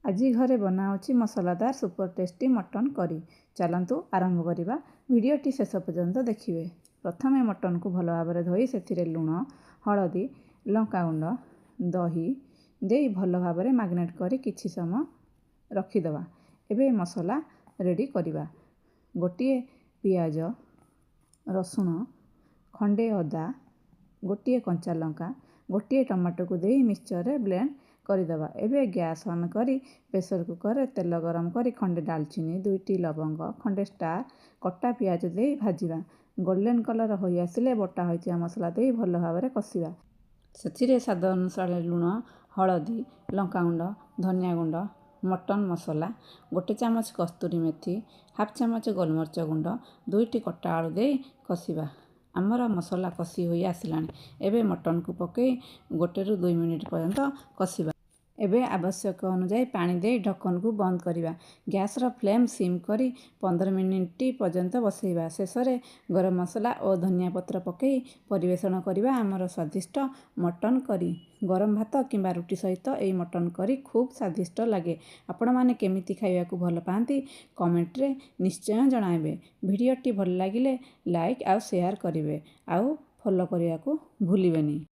ଆଜି ଘରେ ବନାଉଛି ମସଲାଦାର super tasty mutton କରି। ଚାଲନ୍ତୁ ଆରମ୍ଭ କରିବା। ଭିଡ଼ିଓଟି ଶେଷ ପର୍ଯ୍ୟନ୍ତ ଦେଖିବେ। ପ୍ରଥମେ ମଟନ୍କୁ ଭଲ ଭାବରେ ଧୋଇ ସେଥିରେ ଲୁଣ, ହଳଦୀ, ଲଙ୍କାଗୁଣ୍ଡ, ଦହି ଦେଇ ଭଲ ଭାବରେ ମ୍ୟାରିନେଟ୍ କରି କିଛି ସମୟ ରଖିଦେବା। ଏବେ ମସଲା ରେଡ଼ି କରିବା। ଗୋଟିଏ ପିଆଜ, ରସୁଣ, ଖଣ୍ଡେ ଅଦା, ଗୋଟିଏ କଞ୍ଚା ଲଙ୍କା, ଗୋଟିଏ ଟମାଟୋକୁ ଦେଇ ମିକ୍ସଚରରେ ବ୍ଲେଣ୍ଡ କରିଦେବା। ଏବେ ଗ୍ୟାସ୍ ଅନ୍ କରି ପ୍ରେସର କୁକରରେ ତେଲ ଗରମ କରି ଖଣ୍ଡେ ଡାଲଚିନି, 2ଟି ଲବଙ୍ଗ, ଖଣ୍ଡେ ଷ୍ଟାର, କଟା ପିଆଜ ଦେଇ ଭାଜିବା। ଗୋଲ୍ଡେନ୍ କଲର୍ ହୋଇ ଆସିଲେ ବଟା ହୋଇଥିବା ମସଲା ଦେଇ ଭଲ ଭାବରେ କଷିବା। ସେଥିରେ ସ୍ୱାଦ ଅନୁସାରେ ଲୁଣ, ହଳଦୀ, ଲଙ୍କାଗୁଣ୍ଡ, ଧନିଆ ଗୁଣ୍ଡ, ମଟନ୍ ମସଲା, 1 ଚାମଚ କସ୍ତୁରୀ ମେଥି, 1/2 ଚାମଚ ଗୋଲମରିଚ ଗୁଣ୍ଡ, 2ଟି କଟା ଆଳୁ ଦେଇ କଷିବା। ଆମର ମସଲା କଷି ହୋଇ ଆସିଲାଣି। ଏବେ ମଟନ୍କୁ ପକାଇ 1ରୁ 2 ମିନିଟ୍ ପର୍ଯ୍ୟନ୍ତ କଷିବା। ଏବେ ଆବଶ୍ୟକ ଅନୁଯାୟୀ ପାଣି ଦେଇ ଢକ୍କନକୁ ବନ୍ଦ କରିବା। ଗ୍ୟାସ୍ର ଫ୍ଲେମ୍ ସିମ୍ କରି 15 ମିନିଟ୍ ପର୍ଯ୍ୟନ୍ତ ବସାଇବା। ଶେଷରେ ଗରମ ମସଲା ଓ ଧନିଆ ପତ୍ର ପକାଇ ପରିବେଷଣ କରିବା ଆମର ସ୍ୱାଦିଷ୍ଟ ମଟନ୍ କରି। ଗରମ ଭାତ କିମ୍ବା ରୁଟି ସହିତ ଏହି ମଟନ୍ କରି ଖୁବ୍ ସ୍ୱାଦିଷ୍ଟ ଲାଗେ। ଆପଣମାନେ କେମିତି ଖାଇବାକୁ ଭଲ ପାଆନ୍ତି କମେଣ୍ଟରେ ନିଶ୍ଚୟ ଜଣାଇବେ। ଭିଡ଼ିଓଟି ଭଲ ଲାଗିଲେ ଲାଇକ୍ ଆଉ ସେୟାର କରିବେ ଆଉ ଫଲୋ କରିବାକୁ ଭୁଲିବେନି।